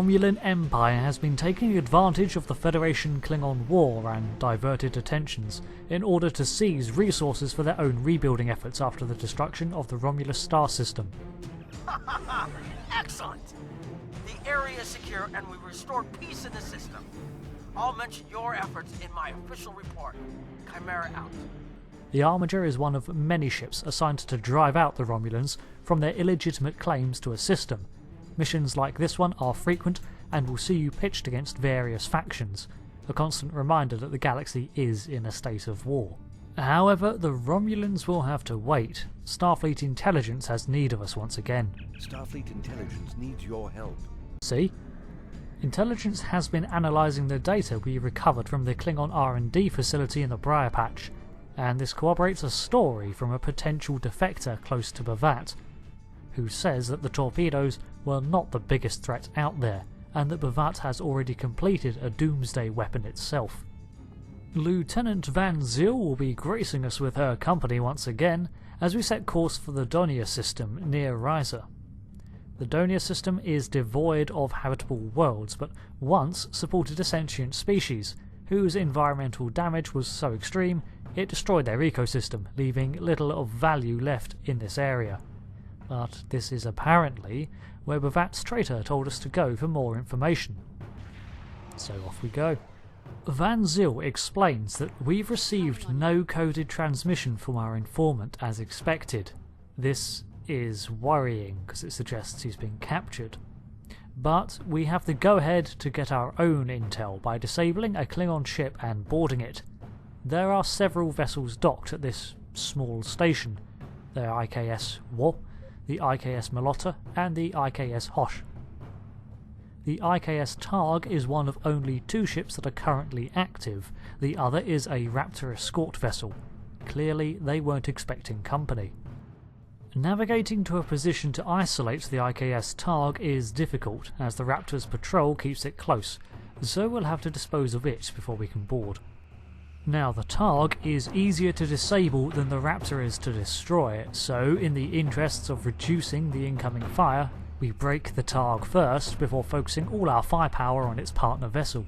Romulan Empire has been taking advantage of the Federation-Klingon War and diverted attentions in order to seize resources for their own rebuilding efforts after the destruction of the Romulus star system. Excellent! The area is secure and we restore peace in the system. I'll mention your efforts in my official report. Chimera out. The Armiger is one of many ships assigned to drive out the Romulans from their illegitimate claims to a system. Missions like this one are frequent and will see you pitched against various factions, a constant reminder that the galaxy is in a state of war. However, the Romulans will have to wait. Starfleet intelligence has need of us once again. Starfleet intelligence needs your help. See? Intelligence has been analysing the data we recovered from the Klingon R&D facility in the Briar Patch, and this corroborates a story from a potential defector close to Bovart, who says that the torpedoes were not the biggest threat out there, and that Bovart has already completed a Doomsday weapon itself. Lieutenant Van Zyl will be gracing us with her company once again, as we set course for the Donia system near Riser. The Donia system is devoid of habitable worlds, but once supported a sentient species, whose environmental damage was so extreme it destroyed their ecosystem, leaving little of value left in this area. But this is apparently where Bovat's traitor told us to go for more information. So off we go. Van Zyl explains that we've received no coded transmission from our informant as expected. This is worrying because it suggests he's been captured. But we have the go-ahead to get our own intel by disabling a Klingon ship and boarding it. There are several vessels docked at this small station. There are IKS War, the IKS Melotta and the IKS Hosh. The IKS Targ is one of only 2 ships that are currently active, the other is a Raptor escort vessel. Clearly they weren't expecting company. Navigating to a position to isolate the IKS Targ is difficult, as the Raptor's patrol keeps it close, so we'll have to dispose of it before we can board. Now the Targ is easier to disable than the Raptor is to destroy, so in the interests of reducing the incoming fire, we break the Targ first before focusing all our firepower on its partner vessel.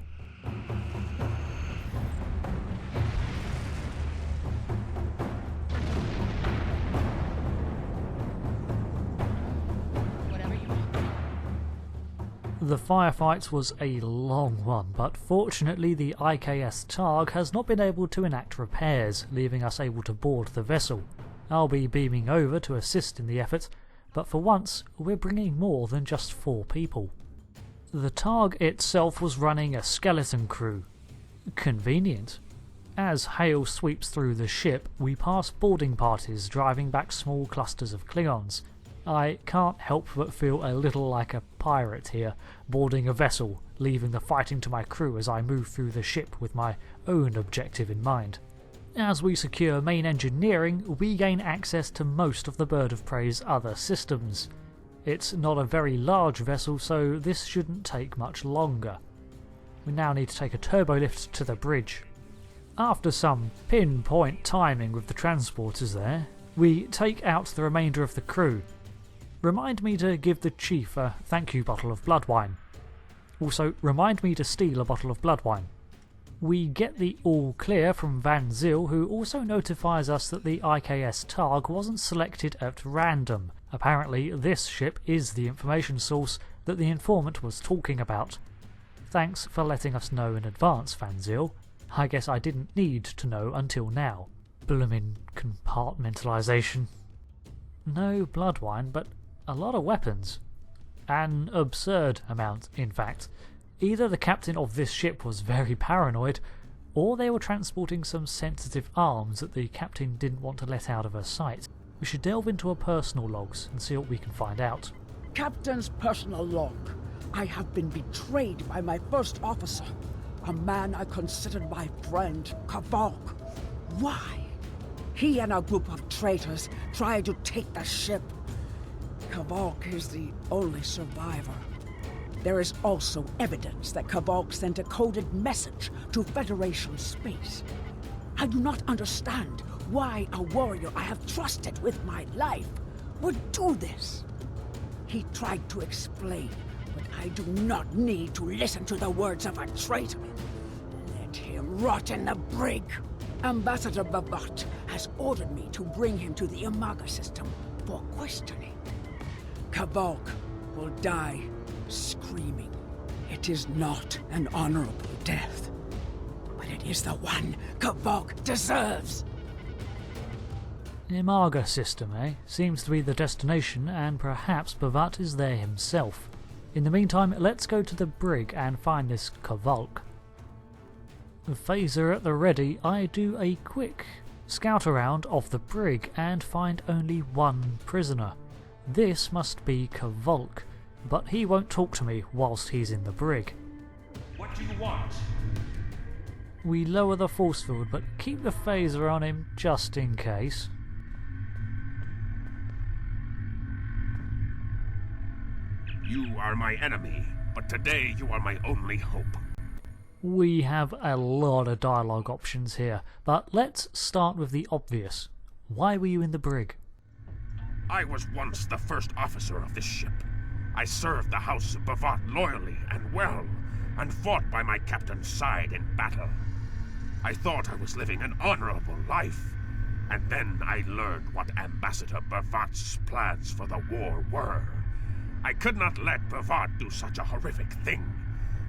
The firefight was a long one, but fortunately the IKS Targ has not been able to enact repairs, leaving us able to board the vessel. I'll be beaming over to assist in the effort, but for once we're bringing more than just 4 people. The Targ itself was running a skeleton crew. Convenient. As Hale sweeps through the ship, we pass boarding parties driving back small clusters of Klingons. I can't help but feel a little like a pirate here, boarding a vessel, leaving the fighting to my crew as I move through the ship with my own objective in mind. As we secure main engineering, we gain access to most of the Bird of Prey's other systems. It's not a very large vessel, so this shouldn't take much longer. We now need to take a turbolift to the bridge. After some pinpoint timing with the transporters there, we take out the remainder of the crew. Remind me to give the chief a thank you bottle of blood wine. Also, remind me to steal a bottle of blood wine. We get the all clear from Van Zyl, who also notifies us that the IKS Targ wasn't selected at random. Apparently this ship is the information source that the informant was talking about. Thanks for letting us know in advance, Van Zyl. I guess I didn't need to know until now. Bloomin' compartmentalisation. No blood wine, but a lot of weapons. An absurd amount, in fact. Either the captain of this ship was very paranoid, or they were transporting some sensitive arms that the captain didn't want to let out of her sight. We should delve into her personal logs and see what we can find out. Captain's personal log. I have been betrayed by my first officer, a man I considered my friend, Kavok. Why? He and a group of traitors tried to take the ship. Kavok is the only survivor. There is also evidence that Kavok sent a coded message to Federation space. I do not understand why a warrior I have trusted with my life would do this. He tried to explain, But I do not need to listen to the words of a traitor. Let him rot in the brig. Ambassador Bovart has ordered me to bring him to the Amarga system for questioning. Kavok will die screaming. It is not an honorable death, but it is the one Kavok deserves. Amarga system, eh? Seems to be the destination, and perhaps Bovart is there himself. In the meantime, let's go to the brig and find this Kavok. The phaser at the ready, I do a quick scout around of the brig and find only one prisoner. This must be Kavok, but he won't talk to me whilst he's in the brig. What do you want? We lower the force field, but keep the phaser on him just in case. You are my enemy, but today you are my only hope. We have a lot of dialogue options here, but let's start with the obvious. Why were you in the brig? I was once the first officer of this ship. I served the House of Bovart loyally and well, and fought by my captain's side in battle. I thought I was living an honorable life, and then I learned what Ambassador Bovart's plans for the war were. I could not let Bovart do such a horrific thing.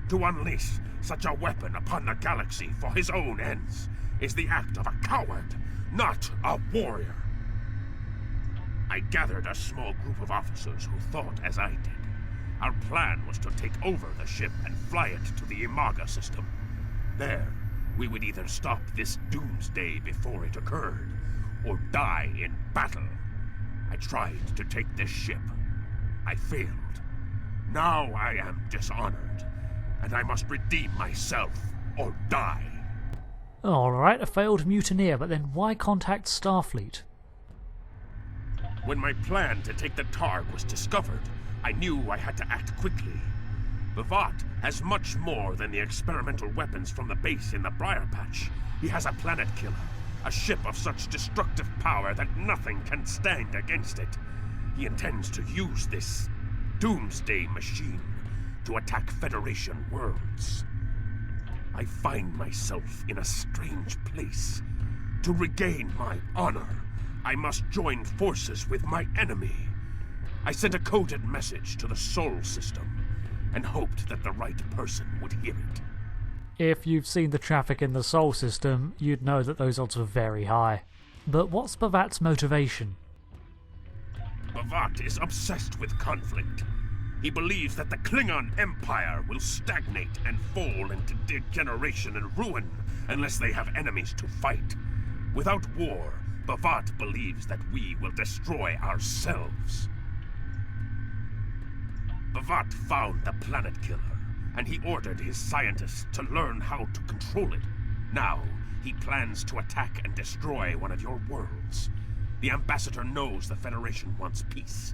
To unleash such a weapon upon the galaxy for his own ends is the act of a coward, not a warrior. I gathered a small group of officers who thought as I did. Our plan was to take over the ship and fly it to the Amarga system. There, we would either stop this doomsday before it occurred, or die in battle. I tried to take this ship. I failed. Now I am dishonored, and I must redeem myself or die. Alright, a failed mutineer, but then why contact Starfleet? When my plan to take the Targ was discovered, I knew I had to act quickly. Bovart has much more than the experimental weapons from the base in the Briar Patch. He has a planet killer, a ship of such destructive power that nothing can stand against it. He intends to use this Doomsday machine to attack Federation worlds. I find myself in a strange place. To regain my honor, I must join forces with my enemy. I sent a coded message to the Sol system and hoped that the right person would hear it. If you've seen the traffic in the Sol system, you'd know that those odds are very high. But what's Bovart's motivation? Bovart is obsessed with conflict. He believes that the Klingon Empire will stagnate and fall into degeneration and ruin unless they have enemies to fight. Without war, Bovart believes that we will destroy ourselves. Bovart found the planet killer, and he ordered his scientists to learn how to control it. Now, he plans to attack and destroy one of your worlds. The Ambassador knows the Federation wants peace,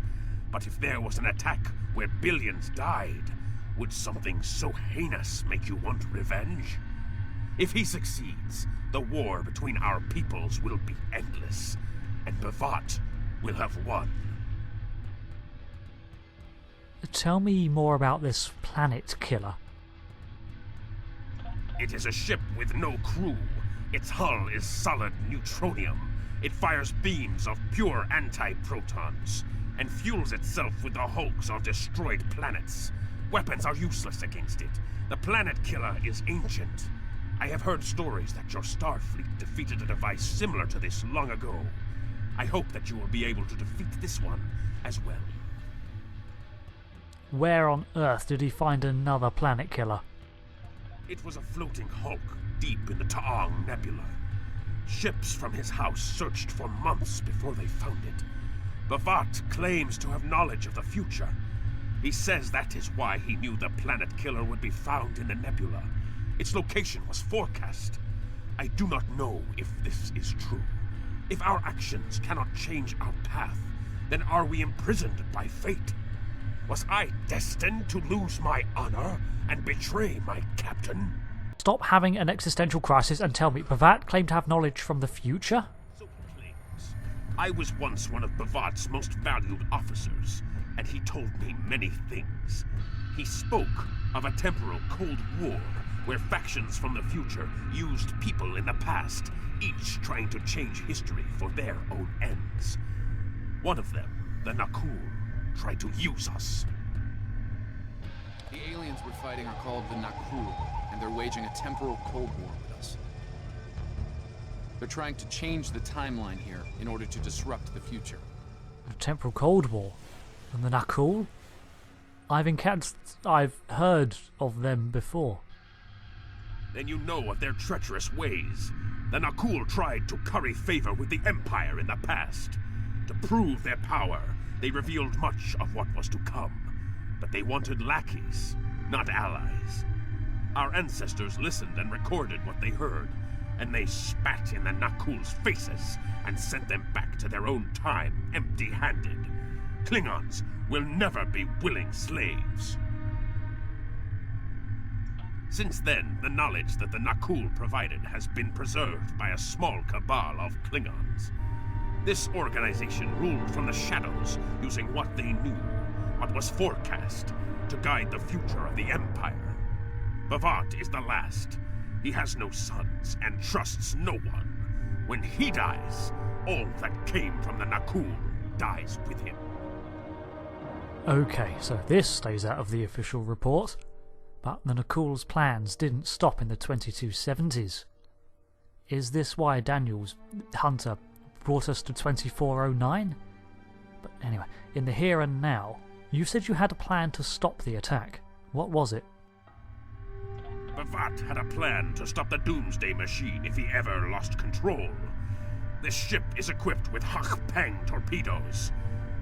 but if there was an attack where billions died, would something so heinous make you want revenge? If he succeeds, the war between our peoples will be endless, and Bovart will have won. Tell me more about this planet killer. It is a ship with no crew. Its hull is solid neutronium. It fires beams of pure anti-protons, and fuels itself with the hulks of destroyed planets. Weapons are useless against it. The planet killer is ancient. I have heard stories that your Starfleet defeated a device similar to this long ago. I hope that you will be able to defeat this one as well. Where on Earth did he find another planet killer? It was a floating hulk deep in the Taong Nebula. Ships from his house searched for months before they found it. Bovart claims to have knowledge of the future. He says that is why he knew the planet killer would be found in the nebula. Its location was forecast. I do not know if this is true. If our actions cannot change our path, then are we imprisoned by fate? Was I destined to lose my honor and betray my captain? Stop having an existential crisis and tell me, Bovart claimed to have knowledge from the future? So he claims. I was once one of Bovart's most valued officers. and he told me many things. He spoke of a temporal Cold War, where factions from the future used people in the past, each trying to change history for their own ends. One of them, the Nakul, tried to use us. The aliens we're fighting are called the Nakul, and they're waging a temporal Cold War with us. They're trying to change the timeline here in order to disrupt the future. A temporal Cold War? And the Nakul? I've heard of them before. Then you know of their treacherous ways. The Nakul tried to curry favor with the Empire in the past. To prove their power, they revealed much of what was to come. But they wanted lackeys, not allies. Our ancestors listened and recorded what they heard, and they spat in the Nakul's faces and sent them back to their own time empty-handed. Klingons will never be willing slaves. Since then, the knowledge that the Nakul provided has been preserved by a small cabal of Klingons. This organization ruled from the shadows, using what they knew, what was forecast, to guide the future of the Empire. Bovart is the last. He has no sons and trusts no one. When he dies, all that came from the Nakul dies with him. Okay, so this stays out of the official report. But the Nakul's plans didn't stop in the 2270s. Is this why Daniel's Hunter brought us to 2409? But anyway, in the here and now, you said you had a plan to stop the attack. What was it? Bovart had a plan to stop the Doomsday machine if he ever lost control. This ship is equipped with Hach-Pang torpedoes.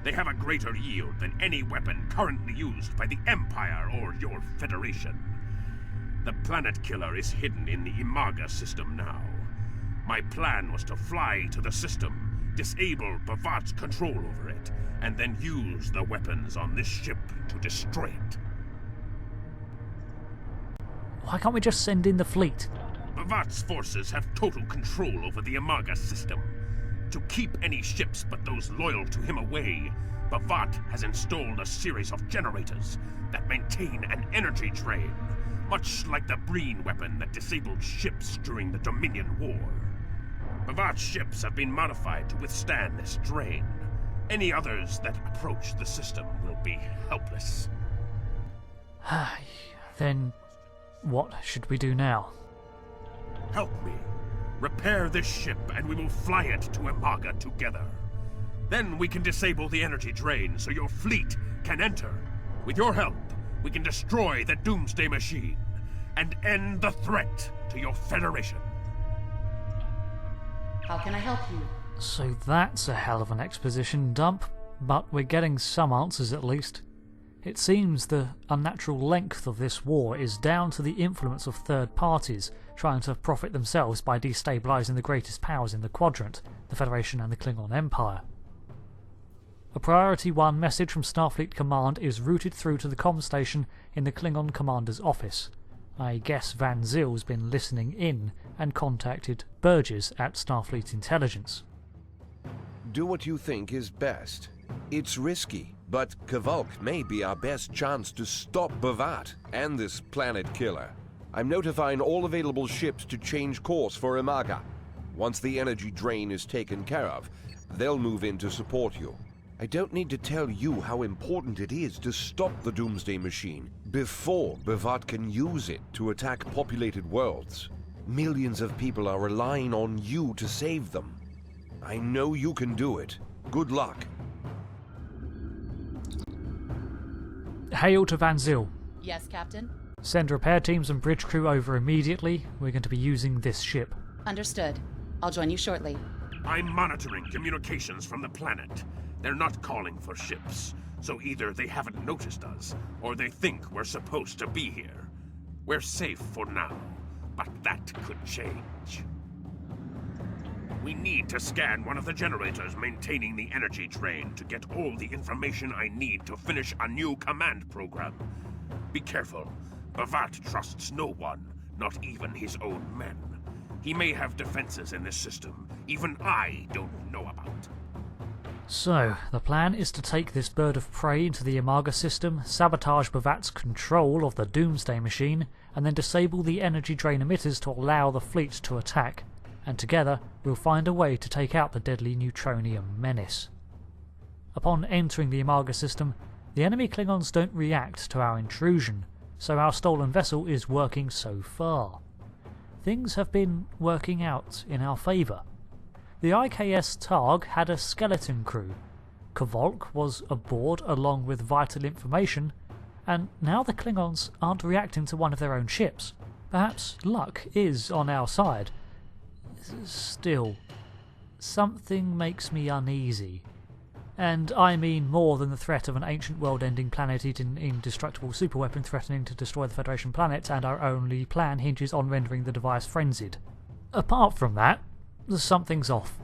They have a greater yield than any weapon currently used by the Empire or your Federation. The planet killer is hidden in the Amarga system now. My plan was to fly to the system, disable Bovart's control over it, and then use the weapons on this ship to destroy it. Why can't we just send in the fleet? Bovart's forces have total control over the Amarga system. To keep any ships but those loyal to him away, Bovart has installed a series of generators that maintain an energy drain, much like the Breen weapon that disabled ships during the Dominion War. Bovart's ships have been modified to withstand this drain. Any others that approach the system will be helpless. Then, what should we do now? Help me. Repair this ship, and we will fly it to Amarga together. Then we can disable the energy drain so your fleet can enter. With your help, we can destroy the Doomsday machine and end the threat to your Federation. How can I help you? So that's a hell of an exposition dump, but we're getting some answers at least. It seems the unnatural length of this war is down to the influence of third parties trying to profit themselves by destabilising the greatest powers in the quadrant, the Federation and the Klingon Empire. A Priority 1 message from Starfleet Command is routed through to the comm station in the Klingon Commander's office. I guess Van Zyl's been listening in and contacted Burgess at Starfleet Intelligence. Do what you think is best. It's risky, but Kvalk may be our best chance to stop Bovart and this planet killer. I'm notifying all available ships to change course for Amarga. Once the energy drain is taken care of, they'll move in to support you. I don't need to tell you how important it is to stop the Doomsday machine before Bovart can use it to attack populated worlds. Millions of people are relying on you to save them. I know you can do it. Good luck. Hale to Van Zyl. Yes, Captain? Send repair teams and bridge crew over immediately. We're going to be using this ship. Understood. I'll join you shortly. I'm monitoring communications from the planet. They're not calling for ships, so either they haven't noticed us, or they think we're supposed to be here. We're safe for now, but that could change. We need to scan one of the generators maintaining the energy drain to get all the information I need to finish a new command program. Be careful. Bovart trusts no one, not even his own men. He may have defenses in this system even I don't know about. So, the plan is to take this bird of prey into the Amarga system, sabotage Bovat's control of the Doomsday machine, and then disable the energy drain emitters to allow the fleet to attack, and together we'll find a way to take out the deadly neutronium menace. Upon entering the Amarga system, the enemy Klingons don't react to our intrusion, so our stolen vessel is working so far. Things have been working out in our favour. The IKS Targ had a skeleton crew. Kvolk was aboard along with vital information, and now the Klingons aren't reacting to one of their own ships. Perhaps luck is on our side. Still, something makes me uneasy. And I mean more than the threat of an ancient world-ending planet-eating indestructible superweapon threatening to destroy the Federation planet, and our only plan hinges on rendering the device frenzied. Apart from that, something's off.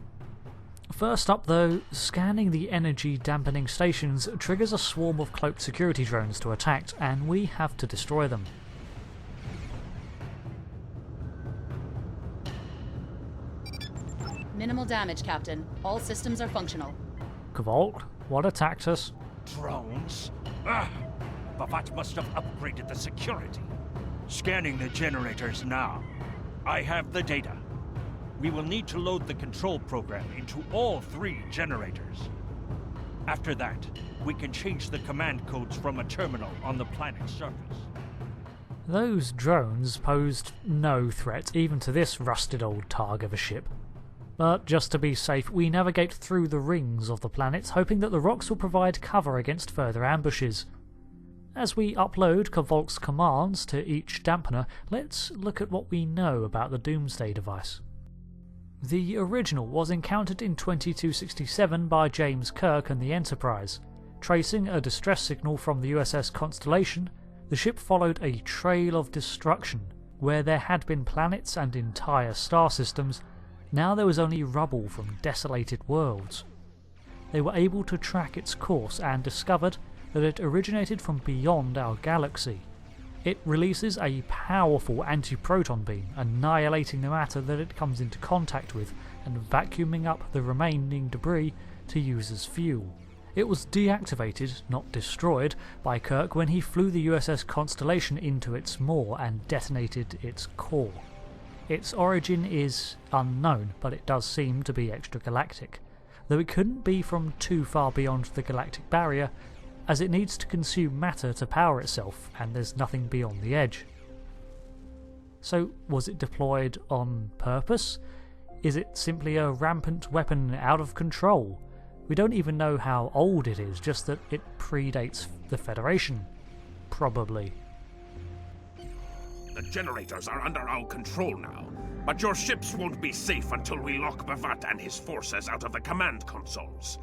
First up though, scanning the energy dampening stations triggers a swarm of cloaked security drones to attack, and we have to destroy them. Minimal damage, Captain. All systems are functional. Kvolk, what attacked us? Drones? Bovat must have upgraded the security. Scanning the generators now. I have the data. We will need to load the control program into all 3 generators. After that, we can change the command codes from a terminal on the planet's surface. Those drones posed no threat even to this rusted old Targ of a ship. But just to be safe, we navigate through the rings of the planet, hoping that the rocks will provide cover against further ambushes. As we upload Kvolk's commands to each dampener, let's look at what we know about the Doomsday device. The original was encountered in 2267 by James Kirk and the Enterprise. Tracing a distress signal from the USS Constellation, the ship followed a trail of destruction. Where there had been planets and entire star systems, now there was only rubble from desolated worlds. They were able to track its course and discovered that it originated from beyond our galaxy. It releases a powerful anti-proton beam, annihilating the matter that it comes into contact with and vacuuming up the remaining debris to use as fuel. It was deactivated, not destroyed, by Kirk when he flew the USS Constellation into its maw and detonated its core. Its origin is unknown, but it does seem to be extragalactic, though it couldn't be from too far beyond the galactic barrier, as it needs to consume matter to power itself, and there's nothing beyond the edge. So, was it deployed on purpose? Is it simply a rampant weapon out of control? We don't even know how old it is, just that it predates the Federation. Probably. The generators are under our control now, but your ships won't be safe until we lock Bovat and his forces out of the command consoles.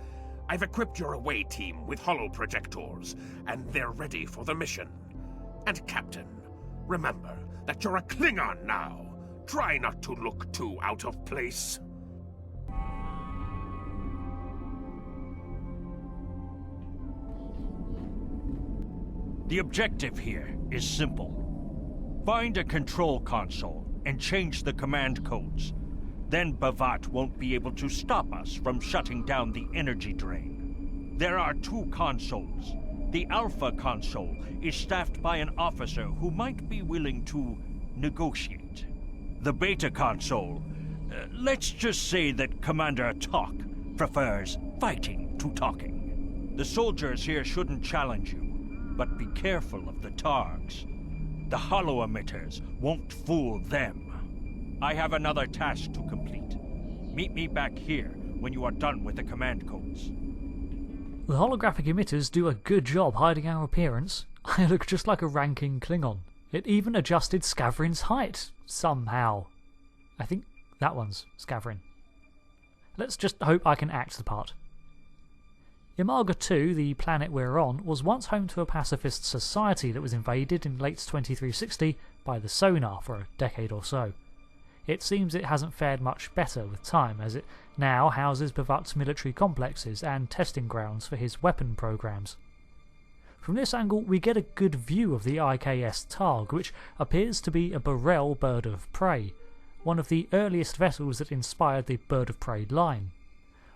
I've equipped your away team with holoprojectors, and they're ready for the mission. And Captain, remember that you're a Klingon now. Try not to look too out of place. The objective here is simple. Find a control console and change the command codes. Then Bovat won't be able to stop us from shutting down the energy drain. There are 2 consoles. The Alpha console is staffed by an officer who might be willing to negotiate. The Beta console, let's just say that Commander Talk prefers fighting to talking. The soldiers here shouldn't challenge you, but be careful of the Targs. The holo emitters won't fool them. I have another task to complete. Meet me back here when you are done with the command codes. The holographic emitters do a good job hiding our appearance. I look just like a ranking Klingon. It even adjusted Skavrin's height, somehow. I think that one's Skavrin. Let's just hope I can act the part. Amarga 2, the planet we're on, was once home to a pacifist society that was invaded in late 2360 by the Sonar for a decade or so. It seems it hasn't fared much better with time, as it now houses Bovat's military complexes and testing grounds for his weapon programs. From this angle we get a good view of the IKS Targ, which appears to be a Burrell bird of prey, one of the earliest vessels that inspired the bird of prey line.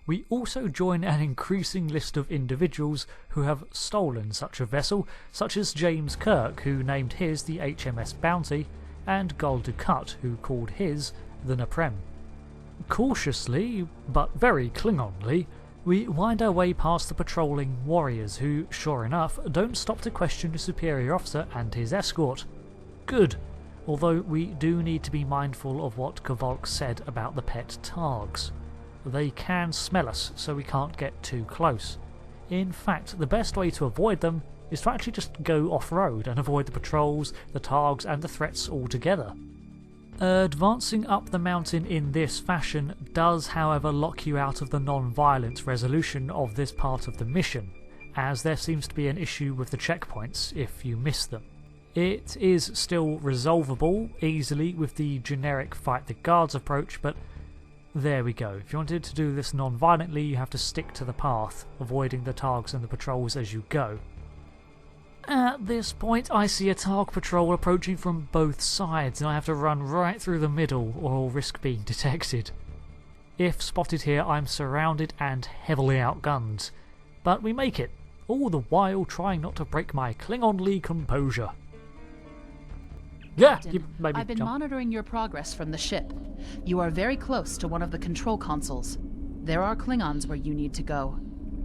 We also join an increasing list of individuals who have stolen such a vessel, such as James Kirk, who named his the HMS Bounty, and Gul Dukat, who called his the Naprem. Cautiously, but very Klingonly, we wind our way past the patrolling warriors who, sure enough, don't stop to question the superior officer and his escort. Good, although we do need to be mindful of what Kvolk said about the pet Targs. They can smell us, so we can't get too close. In fact, the best way to avoid them is to actually just go off-road and avoid the patrols, the Targs and the threats altogether. Advancing up the mountain in this fashion does, however, lock you out of the non-violent resolution of this part of the mission, as there seems to be an issue with the checkpoints if you miss them. It is still resolvable easily with the generic fight the guards approach, but there we go. If you wanted to do this non-violently, you have to stick to the path, avoiding the Targs and the patrols as you go. At this point, I see a Targ patrol approaching from both sides, and I have to run right through the middle or I'll risk being detected. If spotted here, I'm surrounded and heavily outgunned, but we make it, all the while trying not to break my Klingonly composure. Yeah, you made me I've been jump. monitoring your progress from the ship. You are very close to one of the control consoles. There are Klingons where you need to go.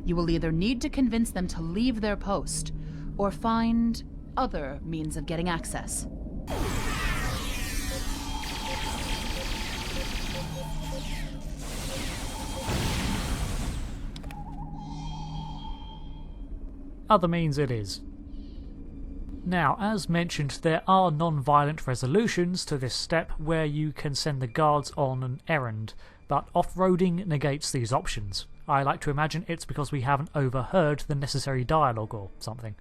You will either need to convince them to leave their post, or find other means of getting access. Other means it is. Now, as mentioned, there are non-violent resolutions to this step where you can send the guards on an errand, but off-roading negates these options. I like to imagine it's because we haven't overheard the necessary dialogue or something.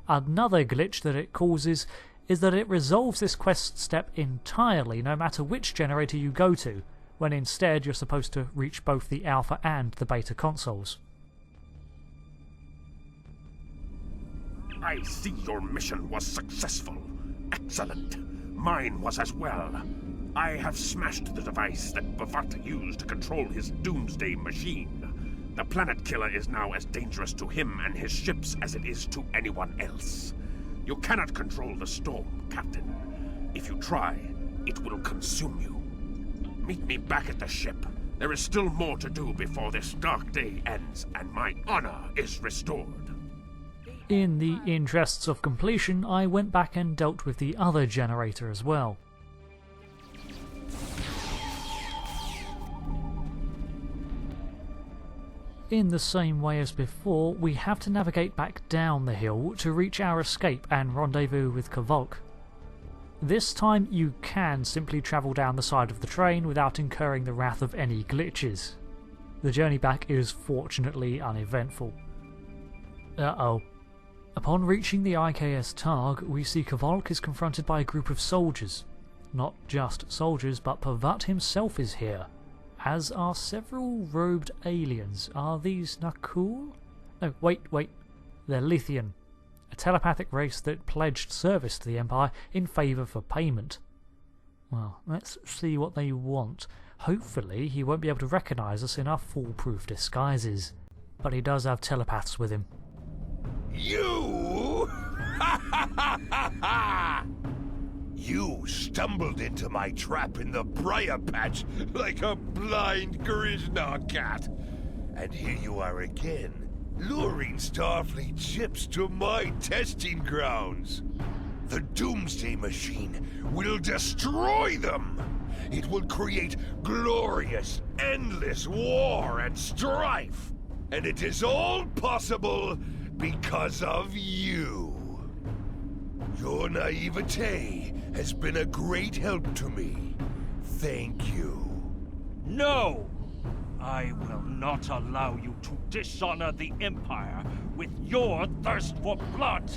Another glitch that it causes is that it resolves this quest step entirely no matter which generator you go to, when instead you're supposed to reach both the Alpha and the Beta consoles. I see your mission was successful. Excellent. Mine was as well. I have smashed the device that Bovart used to control his Doomsday machine. The planet killer is now as dangerous to him and his ships as it is to anyone else. You cannot control the storm, Captain. If you try, it will consume you. Meet me back at the ship. There is still more to do before this dark day ends and my honor is restored. In the interests of completion, I went back and dealt with the other generator as well. In the same way as before, we have to navigate back down the hill to reach our escape and rendezvous with Kvolk. This time you can simply travel down the side of the train without incurring the wrath of any glitches. The journey back is fortunately uneventful. Uh-oh. Upon reaching the IKS Targ, we see Kvolk is confronted by a group of soldiers. Not just soldiers, but Bovart himself is here, as are several robed aliens. Are these Nakul? No, wait. They're Lithian, a telepathic race that pledged service to the Empire in favour for payment. Well, let's see what they want. Hopefully he won't be able to recognise us in our foolproof disguises. But he does have telepaths with him. You? You stumbled into my trap in the briar patch like a blind Grizna cat. And here you are again, luring Starfleet ships to my testing grounds. The Doomsday machine will destroy them. It will create glorious, endless war and strife. And it is all possible because of you. Your naivete has been a great help to me. Thank you. No! I will not allow you to dishonor the Empire with your thirst for blood.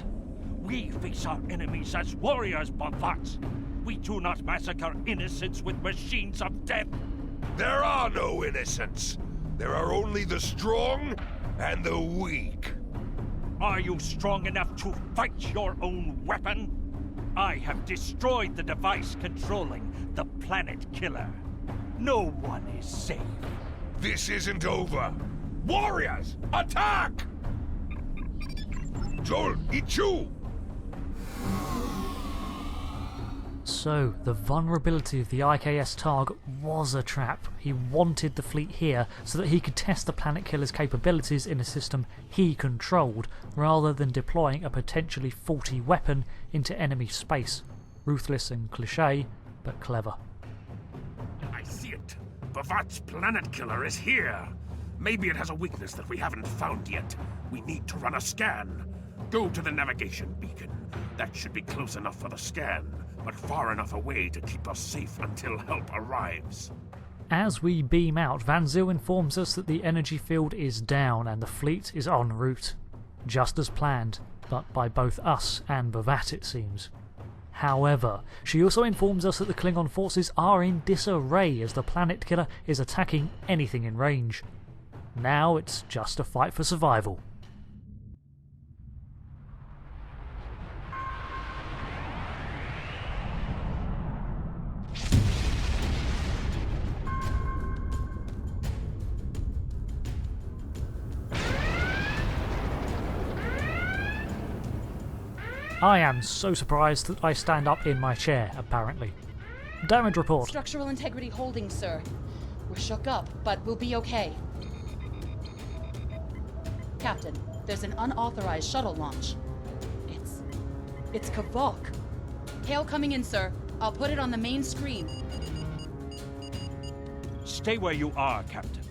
We face our enemies as warriors, Bovart. We do not massacre innocents with machines of death. There are no innocents. There are only the strong and the weak. Are you strong enough to fight your own weapon? I have destroyed the device controlling the planet killer. No one is safe. This isn't over! Warriors, attack! Joel, it's you! So, the vulnerability of the IKS Targ was a trap. He wanted the fleet here so that he could test the planet killer's capabilities in a system he controlled, rather than deploying a potentially faulty weapon into enemy space. Ruthless and cliché, but clever. I see it. Bovart's planet killer is here. Maybe it has a weakness that we haven't found yet. We need to run a scan. Go to the navigation beacon. That should be close enough for the scan, but far enough away to keep us safe until help arrives. As we beam out, Van Zyl informs us that the energy field is down and the fleet is en route. Just as planned, but by both us and Bovart it seems. However, she also informs us that the Klingon forces are in disarray as the planet killer is attacking anything in range. Now it's just a fight for survival. I am so surprised that I stand up in my chair, apparently. Damage report. Structural integrity holding, sir. We're shook up, but we'll be okay. Captain, there's an unauthorized shuttle launch. It's Kavok. Hale coming in, sir. I'll put it on the main screen. Stay where you are, Captain.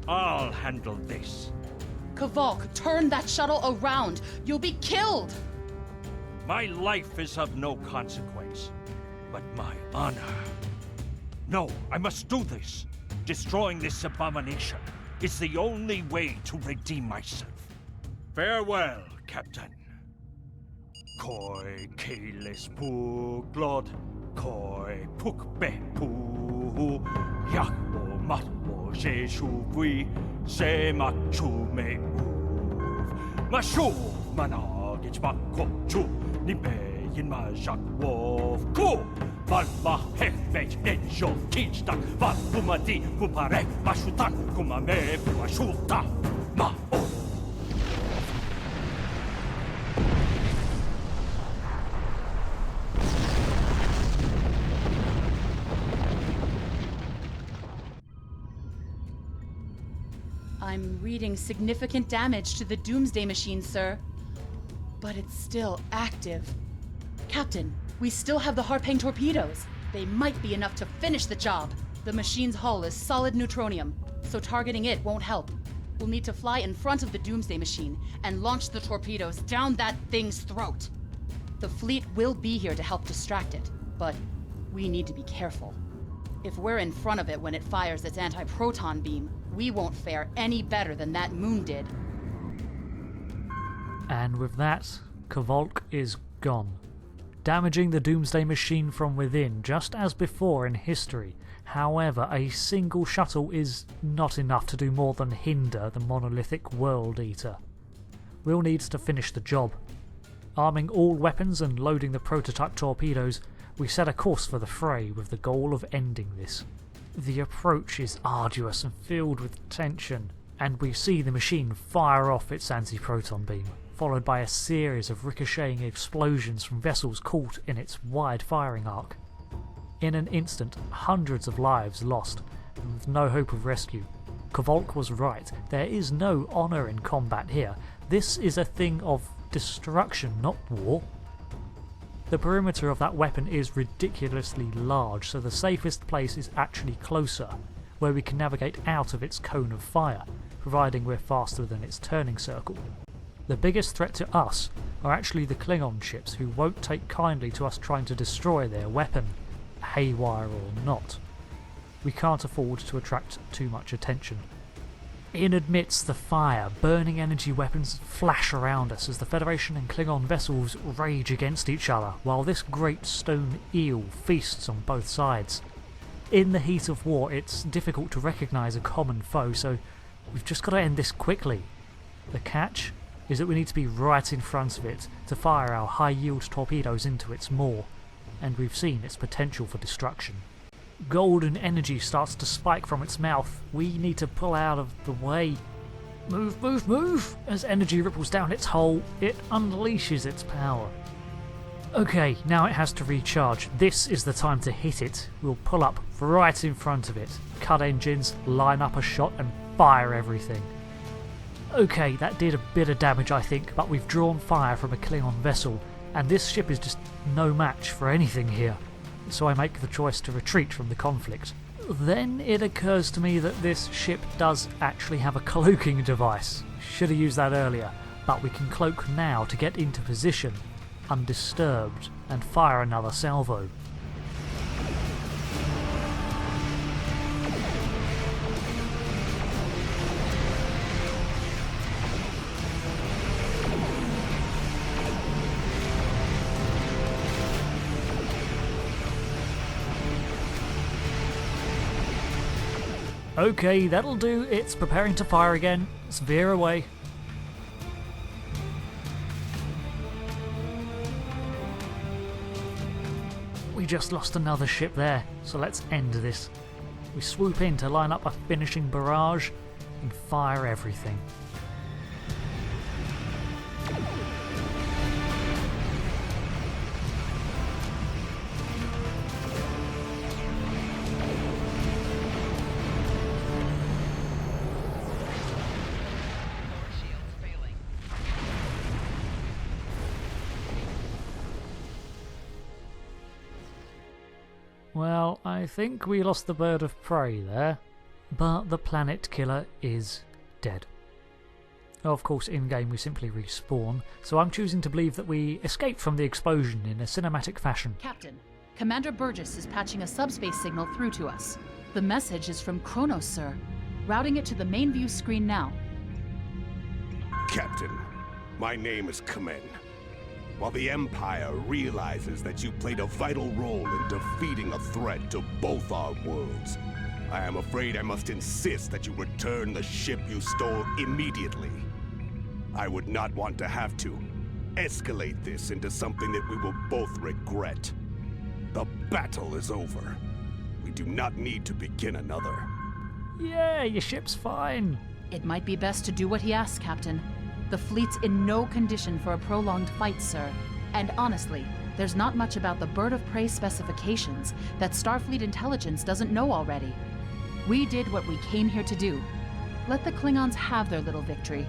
I'll handle this. Kavok, turn that shuttle around. You'll be killed! My life is of no consequence, but my honor. No, I must do this. Destroying this abomination is the only way to redeem myself. Farewell, Captain. Koi keles pu glod, koi puk be pu, yakbo matbo jeshu gui, se machu me uv. Mashu managich bakko chu, nibe yin ma jak wolf ku. Val ma hefej enjo kichtak, val pumadi pupare mashutak, kumame puashuta, ma o. I'm reading significant damage to the Doomsday machine, sir. But it's still active. Captain, we still have the Harpang torpedoes. They might be enough to finish the job. The machine's hull is solid neutronium, so targeting it won't help. We'll need to fly in front of the Doomsday machine and launch the torpedoes down that thing's throat. The fleet will be here to help distract it, but we need to be careful. If we're in front of it when it fires its anti-proton beam, we won't fare any better than that moon did. And with that, Kvolk is gone, damaging the Doomsday machine from within, just as before in history. However, a single shuttle is not enough to do more than hinder the monolithic World Eater. We'll need to finish the job. Arming all weapons and loading the prototype torpedoes, we set a course for the fray with the goal of ending this. The approach is arduous and filled with tension, and we see the machine fire off its anti-proton beam, followed by a series of ricocheting explosions from vessels caught in its wide firing arc. In an instant, hundreds of lives lost, and with no hope of rescue. Kvolk was right, there is no honour in combat here. This is a thing of destruction, not war. The perimeter of that weapon is ridiculously large, so the safest place is actually closer, where we can navigate out of its cone of fire, providing we're faster than its turning circle. The biggest threat to us are actually the Klingon ships, who won't take kindly to us trying to destroy their weapon, haywire or not. We can't afford to attract too much attention. In amidst the fire, burning energy weapons flash around us as the Federation and Klingon vessels rage against each other, while this great stone eel feasts on both sides. In the heat of war, it's difficult to recognise a common foe, so we've just got to end this quickly. The catch is that we need to be right in front of it to fire our high-yield torpedoes into its maw, and we've seen its potential for destruction. golden energy starts to spike from its mouth. We need to pull out of the way. Move, move, move! As energy ripples down its hull, it unleashes its power. Okay, now it has to recharge. This is the time to hit it. We'll pull up right in front of it, cut engines, line up a shot and fire everything. Okay, that did a bit of damage I think, but we've drawn fire from a Klingon vessel, and this ship is just no match for anything here. So I make the choice to retreat from the conflict. Then it occurs to me that this ship does actually have a cloaking device. Should have used that earlier, but we can cloak now to get into position undisturbed and fire another salvo. Okay, that'll do. It's preparing to fire again. Let's veer away. We just lost another ship there, so let's end this. We swoop in to line up a finishing barrage and fire everything. Well, I think we lost the bird of prey there, but the planet killer is dead. Of course, in-game we simply respawn, so I'm choosing to believe that we escaped from the explosion in a cinematic fashion. Captain, Commander Burgess is patching a subspace signal through to us. The message is from Kronos, sir. Routing it to the main view screen now. Captain, my name is Kamen. While the Empire realizes that you played a vital role in defeating a threat to both our worlds, I am afraid I must insist that you return the ship you stole immediately. I would not want to have to escalate this into something that we will both regret. The battle is over. We do not need to begin another. Yeah, your ship's fine. It might be best to do what he asks, Captain. The fleet's in no condition for a prolonged fight, sir. And honestly, there's not much about the bird of prey specifications that Starfleet intelligence doesn't know already. We did what we came here to do. Let the Klingons have their little victory,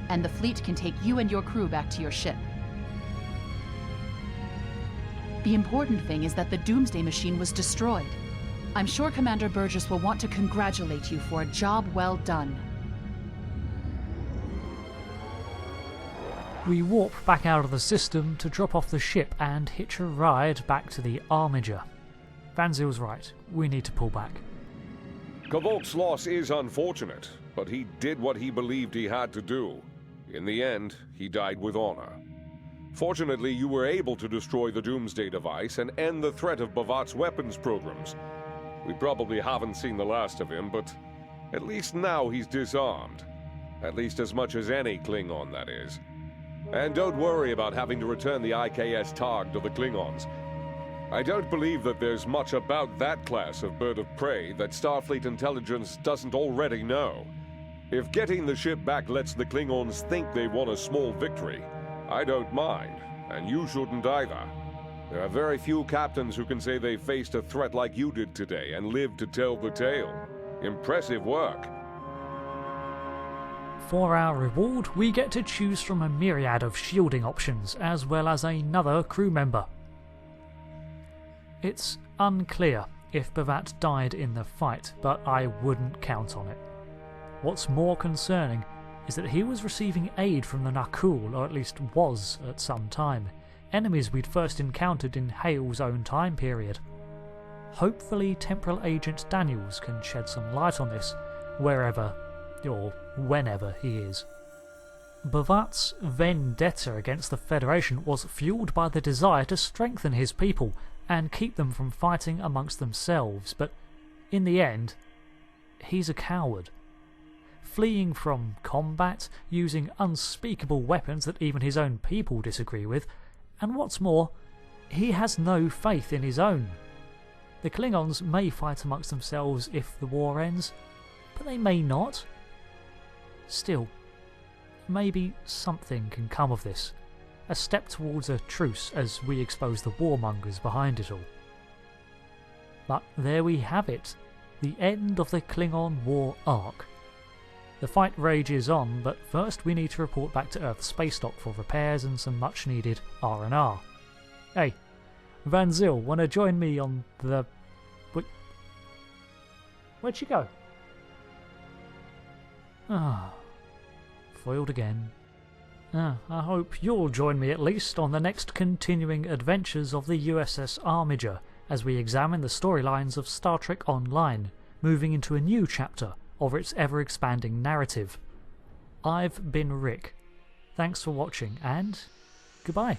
and the fleet can take you and your crew back to your ship. The important thing is that the Doomsday machine was destroyed. I'm sure Commander Burgess will want to congratulate you for a job well done. We warp back out of the system to drop off the ship and hitch a ride back to the Armiger. Van Ziel's right, we need to pull back. Kvolk's loss is unfortunate, but he did what he believed he had to do. In the end, he died with honor. Fortunately, you were able to destroy the Doomsday device and end the threat of Bovart's weapons programs. We probably haven't seen the last of him, but at least now he's disarmed. At least as much as any Klingon, that is. And don't worry about having to return the IKS Targ to the Klingons. I don't believe that there's much about that class of bird of prey that Starfleet intelligence doesn't already know. If getting the ship back lets the Klingons think they won a small victory, I don't mind, and you shouldn't either. There are very few captains who can say they faced a threat like you did today and lived to tell the tale. Impressive work. For our reward, we get to choose from a myriad of shielding options, as well as another crew member. It's unclear if Bovart died in the fight, but I wouldn't count on it. What's more concerning is that he was receiving aid from the Nakul, or at least was at some time, enemies we'd first encountered in Hale's own time period. Hopefully Temporal Agent Daniels can shed some light on this, wherever or whenever he is. Bovart's vendetta against the Federation was fueled by the desire to strengthen his people and keep them from fighting amongst themselves, but in the end, he's a coward. Fleeing from combat, using unspeakable weapons that even his own people disagree with, and what's more, he has no faith in his own. The Klingons may fight amongst themselves if the war ends, but they may not. Still, maybe something can come of this. A step towards a truce as we expose the warmongers behind it all. But there we have it, the end of the Klingon War arc. The fight rages on, but first we need to report back to Earth's space dock for repairs and some much needed R&R. Hey, Van Zyl, wanna join me on the... Where'd she go? Ah, foiled again. I hope you'll join me at least on the next continuing adventures of the USS Armiger as we examine the storylines of Star Trek Online, moving into a new chapter of its ever-expanding narrative. I've been Rick. Thanks for watching and goodbye.